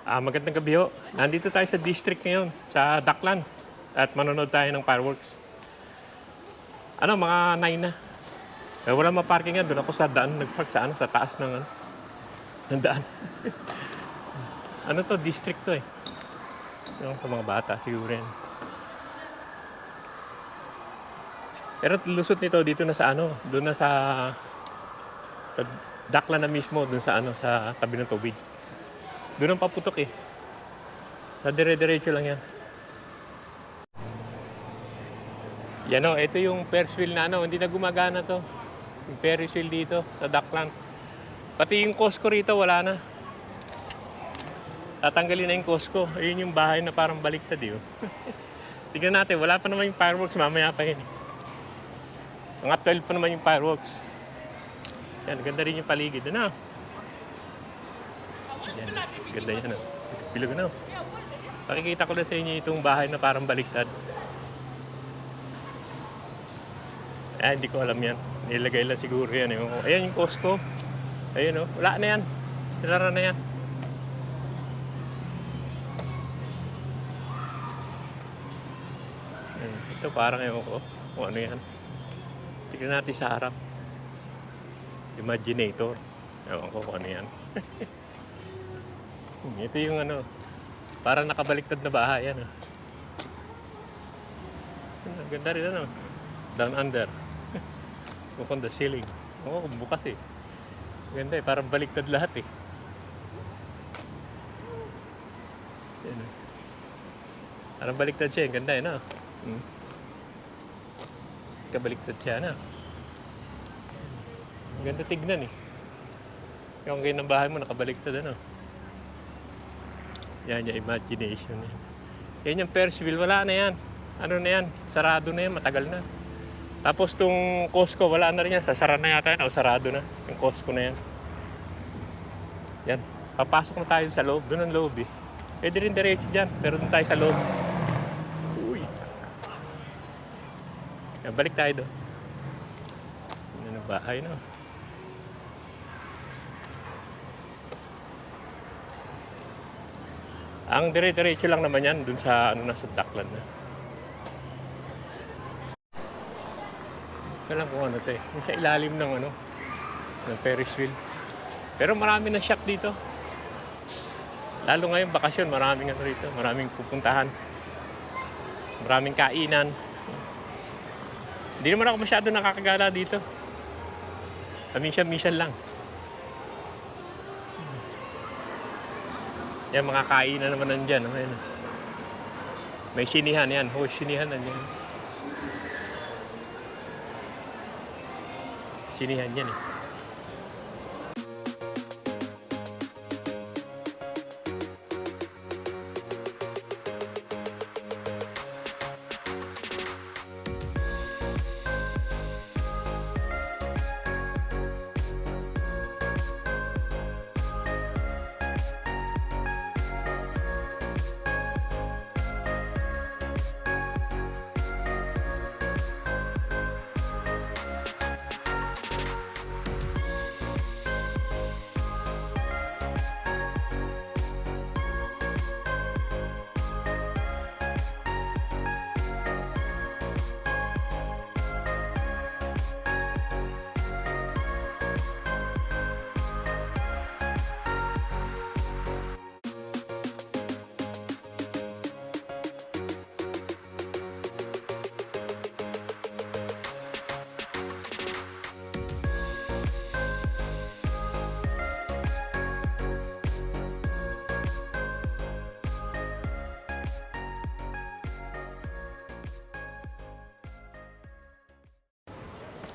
Magandang gabi ho. Nandito tayo sa district ngayon, sa Daklan. At manonood tayo ng fireworks. Mga 9 na. Wala ma-parking nga. Doon ako sa daan, nag-park sa taas ng daan. District to eh. Yung sa mga bata, siguro yan. Pero lusot nito dito na sa doon na sa Daklan na mismo, doon sa tabi ng tubig. Doon ang paputok eh. Sa dire-diretso lang yan. Ito yung Ferris wheel na hindi na gumagana to. Yung Ferris wheel dito sa Daklan. Pati yung Costco rito wala na. Tatanggalin na yung Costco. Ayun yung bahay na parang baliktad eh. Tignan natin, wala pa naman yung fireworks, mamaya pa yun. Mga 12 pa naman yung fireworks. Yan, ganda rin yung paligid. Yan, ganda yan. Bilog na. Pakikita ko na sa inyo itong bahay na parang baliktad. Hindi ko alam yan. Nilagay lang siguro yan. Ayan yung Costco. Ayun wala na yan. Sinara na yan. Ito parang ko kung ano yan. Tignan natin sa harap. Imaginator. Ewan ko kung ano yan. Ito yung parang nakabaliktad na bahay yan. Ganda rin Down under. Look on the ceiling. Bukas eh. Ganda eh, parang baliktad lahat eh. Yan. Parang baliktad siya, ganda eh Kabaliktad siya Ganda tignan eh. Yung kayo ng bahay mo nakabaliktad Yan yung imagination eh. Yan yung Ferris wheel, wala na yan. Na yan, sarado na yan, matagal na. Tapos tong Costco, wala na rin yan. Sasara na yata yan o sarado na. Yung Costco na yan. Yan. Papasok na tayo sa loob. Doon ang loob eh. Pwede rin diretso dyan. Pero doon tayo sa loob. Uy. Yan, balik tayo doon. Yan ang bahay Ang dire-diretso lang naman yan. Doon sa nasa Daklan na. Kaya lang kung yung sa ilalim ng ng Ferris wheel. Pero marami na shop dito. Lalo ngayon bakasyon, maraming rito, maraming pupuntahan. Maraming kainan. Hindi naman ako masyado nakakagala dito. Minsan lang. Yan mga kainan naman nandiyan. May sinihan yan. Sinihan nandiyan. Sinihan yan eh.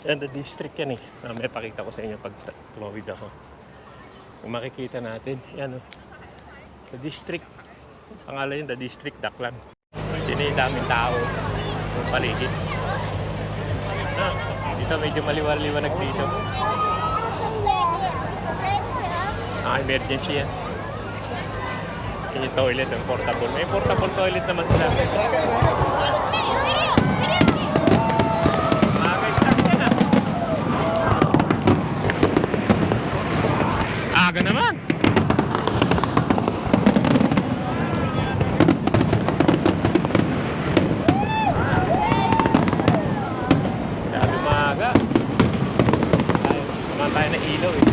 Yan, the district yan eh. May pakita ko sa inyo pag tumawid ako. Kung makikita natin, yan the district. Pangalan yun, the district, Daklan. Dito yung daming tao. Yung paligid. Dito medyo maliwanag dito. Emergency yan. Yung toilet, yung portable. May portable toilet naman sila. Aga naman. lang tayo ng ilaw eh.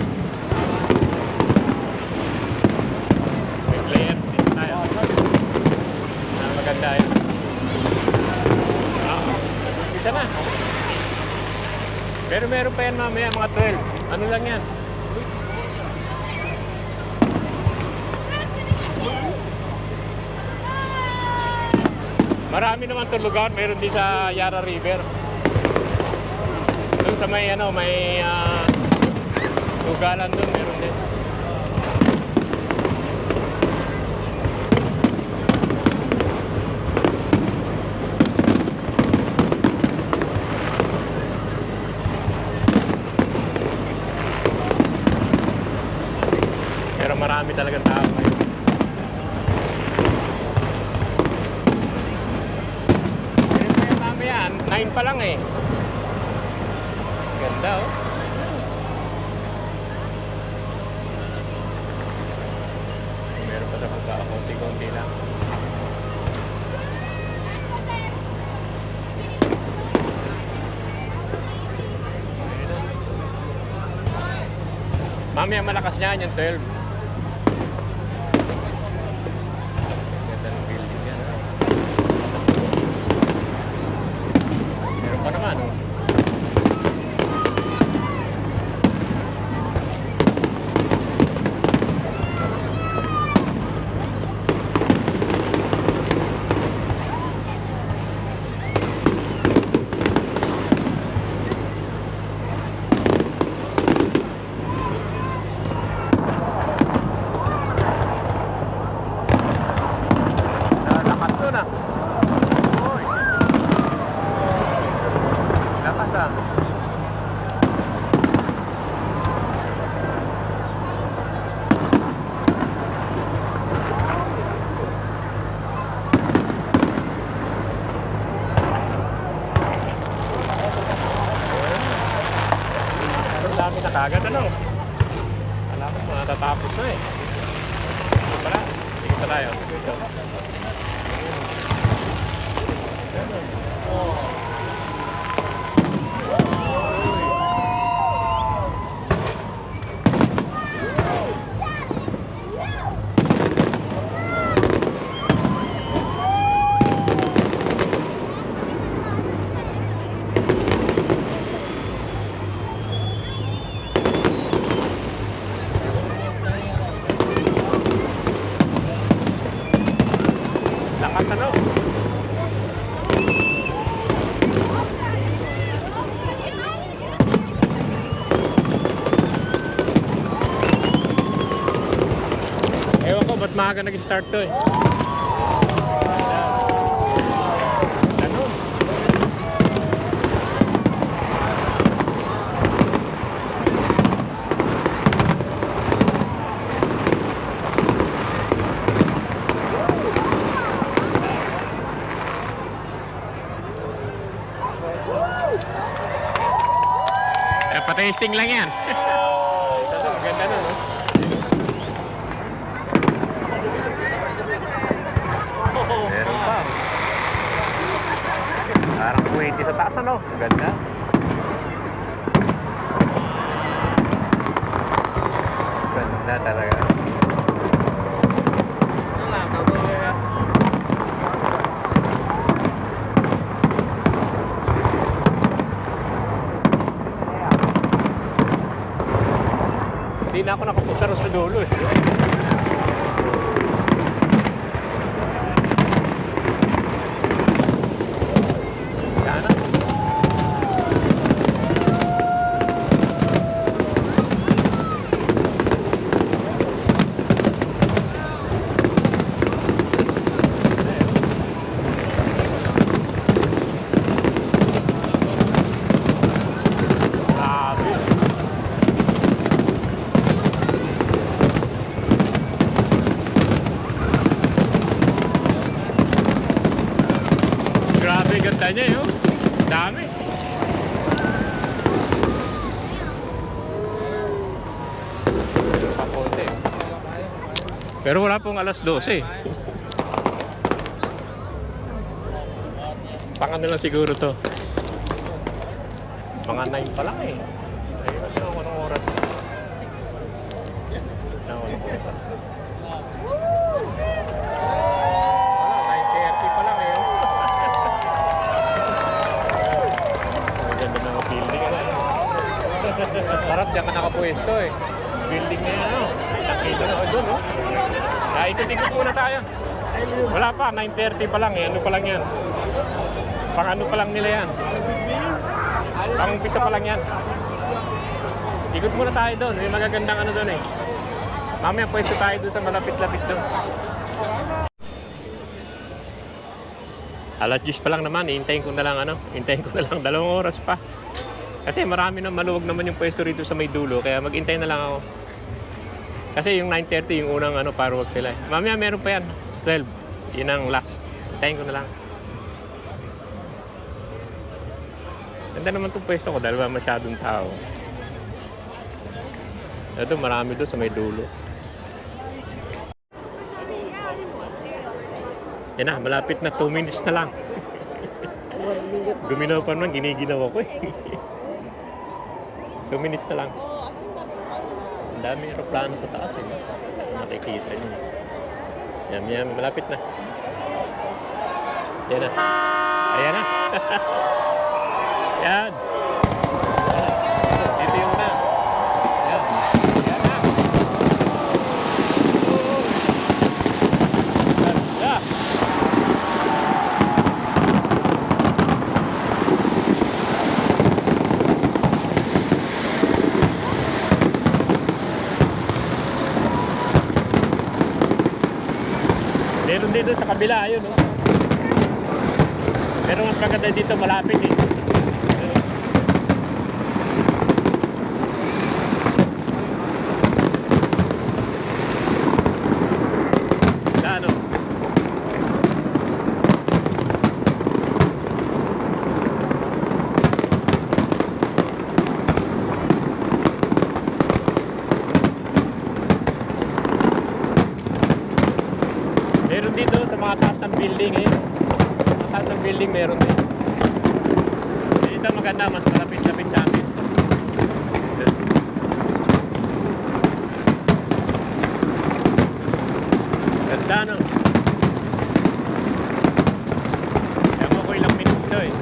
May player dito tayo. Maganda yun. Isa na. Pero meron pa yan mamaya mga 12. Ano lang yan? Marami naman itong lugar. Meron din sa Yara River. Doon sa may ano, may lugalan doon. Meron din. Pero marami talagang tao ngayon. Pero mamaya, 9 pa lang eh. Ganda oh. Meron pa sa pagka, konti-konti lang. Mamaya malakas niyan yung 12. Ganda ng building yan. Meron pa naman oh. Dami na kagad ano. Alam ko matatapos na eh. Ito pala. Sige pa tayo. Ito. Lakas ano? Ewan ko ba't maaga nag-start to eh. Ganun. Pa-tasting lang yan. Ito, maganda na, no? Meron pa. Parang 20 sa taas, ano? Ganda. Ganda talaga. Hindi na ako nakapunta rin sa dulo eh. Sana. Grabe, ganda niya yun. Dami. Papote. Pero wala pong alas 12. Pang ano lang siguro to. Mga 9 pa lang eh. Ayun, ano ako ng oras. naman nakapwesto eh. Building na yan, oh. Nakita na ako doon, oh. Ikot-ikot muna tayo. Wala pa, 9:30 pa lang eh. Ano pa lang yan? Pang ano pa lang nila yan. Pang umpisa pa lang yan. Ikot muna tayo doon. May magagandang ano doon eh. Mamaya pwesto tayo doon sa malapit-lapit doon. Alas 10 pa lang naman, hintayin ko na lang 2 oras pa. Kasi marami na maluwag naman yung pwesto rito sa may dulo, kaya maghintay na lang ako. Kasi yung 9:30 yung unang fireworks sila. Mamaya meron pa yan, 12. Yun ang last. Hintayin ko na lang. Ganda naman itong pwesto ko dahil wala masyadong tao. Ito marami doon sa may dulo. Yan na, malapit na 2 minutes na lang. Guminaw pa naman, giniginaw ako eh. 2 minutes na lang. Ang dami aeroplano sa taas eh. Nakikita niyo. Yan, malapit na. Yan na. Ayan na. Yan. Dito yung na. Yan. Yan na. Yan. Meron dito sa kabila, ayun, no? Pero mas maganda dito, malapit eh. Ano? Meron dito sa mga taas ng building eh. Sa taas ng building meron din. Dito maganda, mas malapit-lapit sa amin. Ganda no? Ewan ko ilang minutes to eh.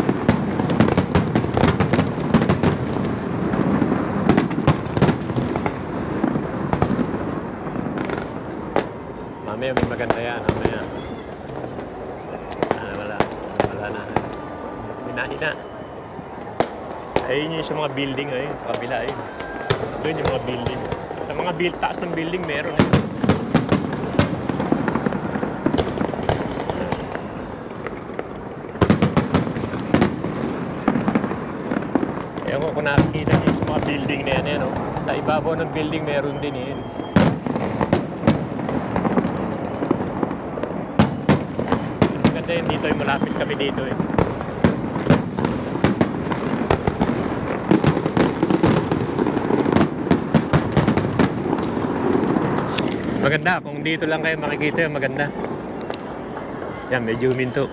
Mamaya may maganda yan, mamaya. Wala na. Hinahina. Ayun yung sa mga building ayun, sa kabila ayun. Doon yung mga building. Sa mga taas ng building meron eh. Ewan ko kung nakikita niyo sa mga building na yan, no? Sa ibabaw ng building meron din yun. Dito ay malapit kami dito eh. Maganda, kung dito lang kayo makikita yung maganda. Yan, medyo huminto.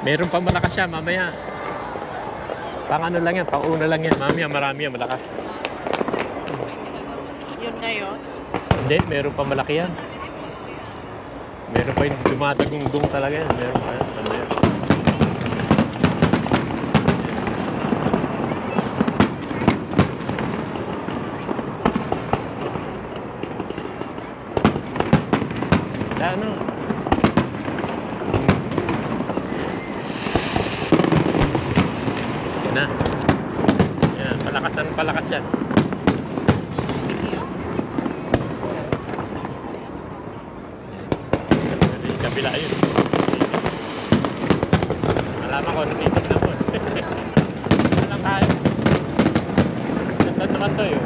Meron pa malakas siya mamaya. Pang ano lang yan, pang una lang yan. Mamaya marami yan, malakas. Yun na yun? Hindi, meron pa malaki yan. Meron pa yung dumatagong-dung talaga yan. Meron pa yan. Ano yan? Ano? Yan na. Yan, palakas yan. Kabila yun. Alaman ko, natitig na po. Ano lang tayo? Ganda naman to yun.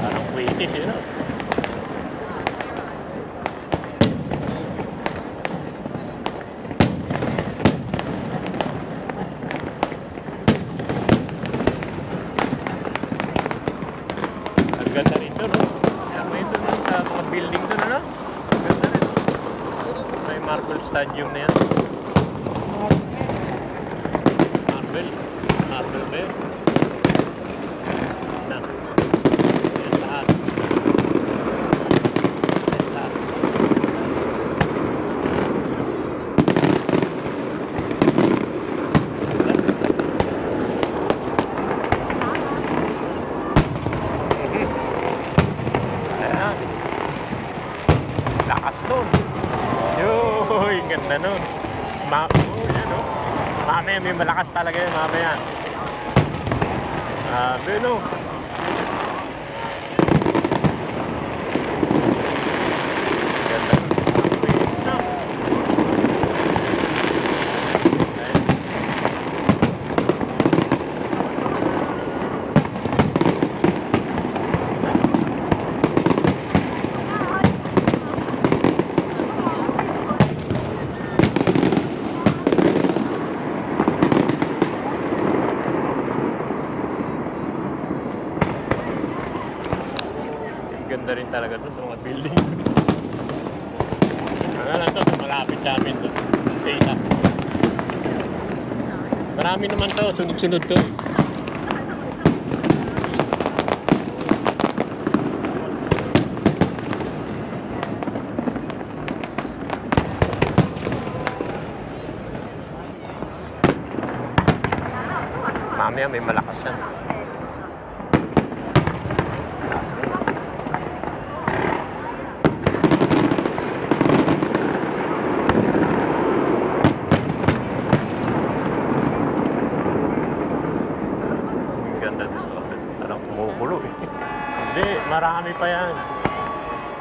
Parang waitis yun, no? Ganda rin doon, no? May doon sa mga building doon, ano? Ganda rin. May Marble Stadium na yan. Marble ba yun? ganda nun. Yan o. Mamaya may malakas talaga yun, mamaya. No. Ganda. Ganda rin talaga doon sa mga building. Ano lang to, malapit sa amin doon. Sa isa. Marami naman to, sunod-sunod to. Mamaya may malakas yan. Hindi, marami pa yan.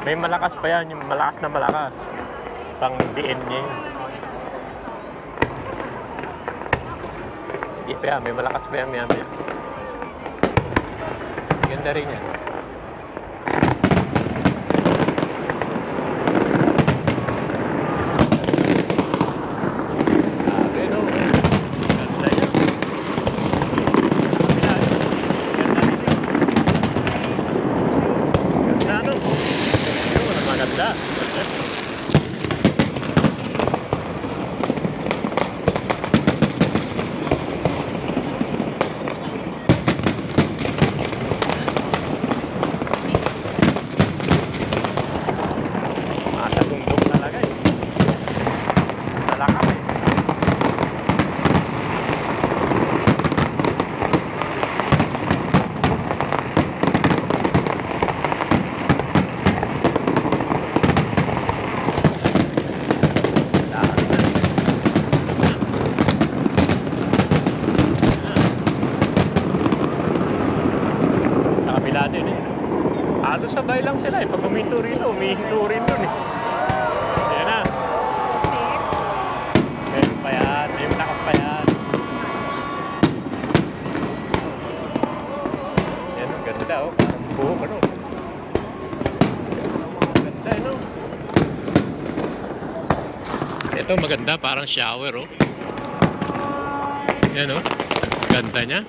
May malakas pa yan, yung malakas na malakas. Pang DN niya yun. Hindi pa yan, may malakas pa yan, maya. Ganda rin yan. Sabay lang sila eh. Pag huminto rito, humihinto rin dun eh. Ayan na. Meron pa yan. May malakas pa yan. Ayan o, ganda o. Parang buhok ano. Ganda ano. Ito maganda, parang shower o. Ayan o. Ganda niya.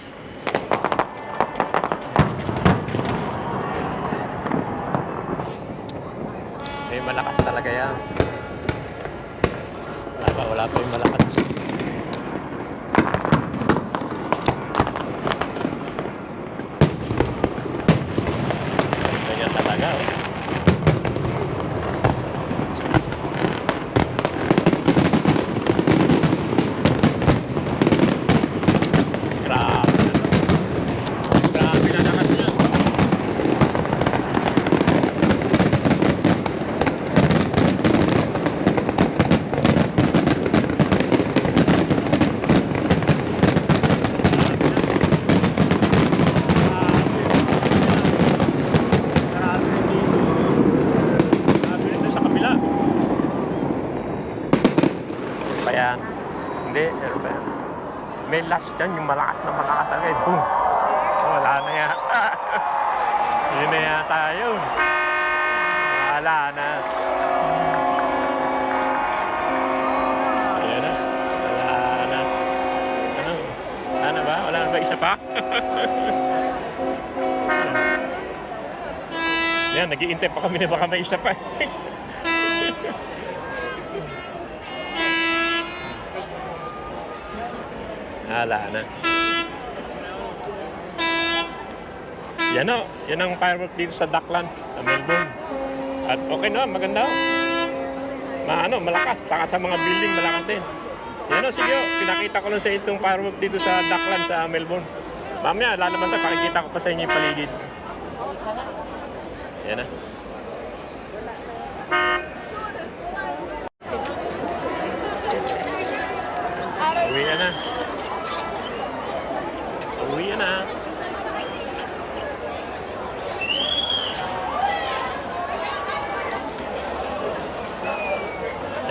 Malakas talaga yan. Wala pa yung malakas. Ganyan talaga oh. Grabe na lakas niya. Yan. Hindi, ano ba yan? May last yan, yung malakas na malakas agad. Boom! Wala na yata. Yun na yata yun. Wala na. Ayan na. Wala na. Ano? Ano ba? Wala na ba isa pa? Yan, nag-iintay pa kami na baka may isa pa. Wala na. Yan o. Yan ang firework dito sa Dockland, sa Melbourne. At okay na, maganda o. Malakas. Saka sa mga building, malakas din. Yan o, sige o. Pinakita ko lang sa itong firework dito sa Dockland, sa Melbourne. Mamaya, lalaman tayo, pakikita ko pa sa inyo yung paligid. Yan na.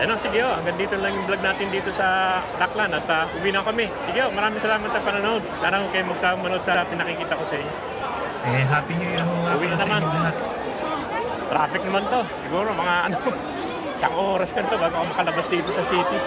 Ano, sige oh, hanggang dito lang yung vlog natin dito sa Laklan at uwi na kami. Sige oh, maraming salamat sa panonood. Sana kung kayo magkamanood sa pinakikita ko sa inyo. Happy New Year ho nga Uwi pala na sa naman. inyong lahat. Traffic naman to. Siguro mga ano, isang oras ka to bago ako makalabas dito sa city.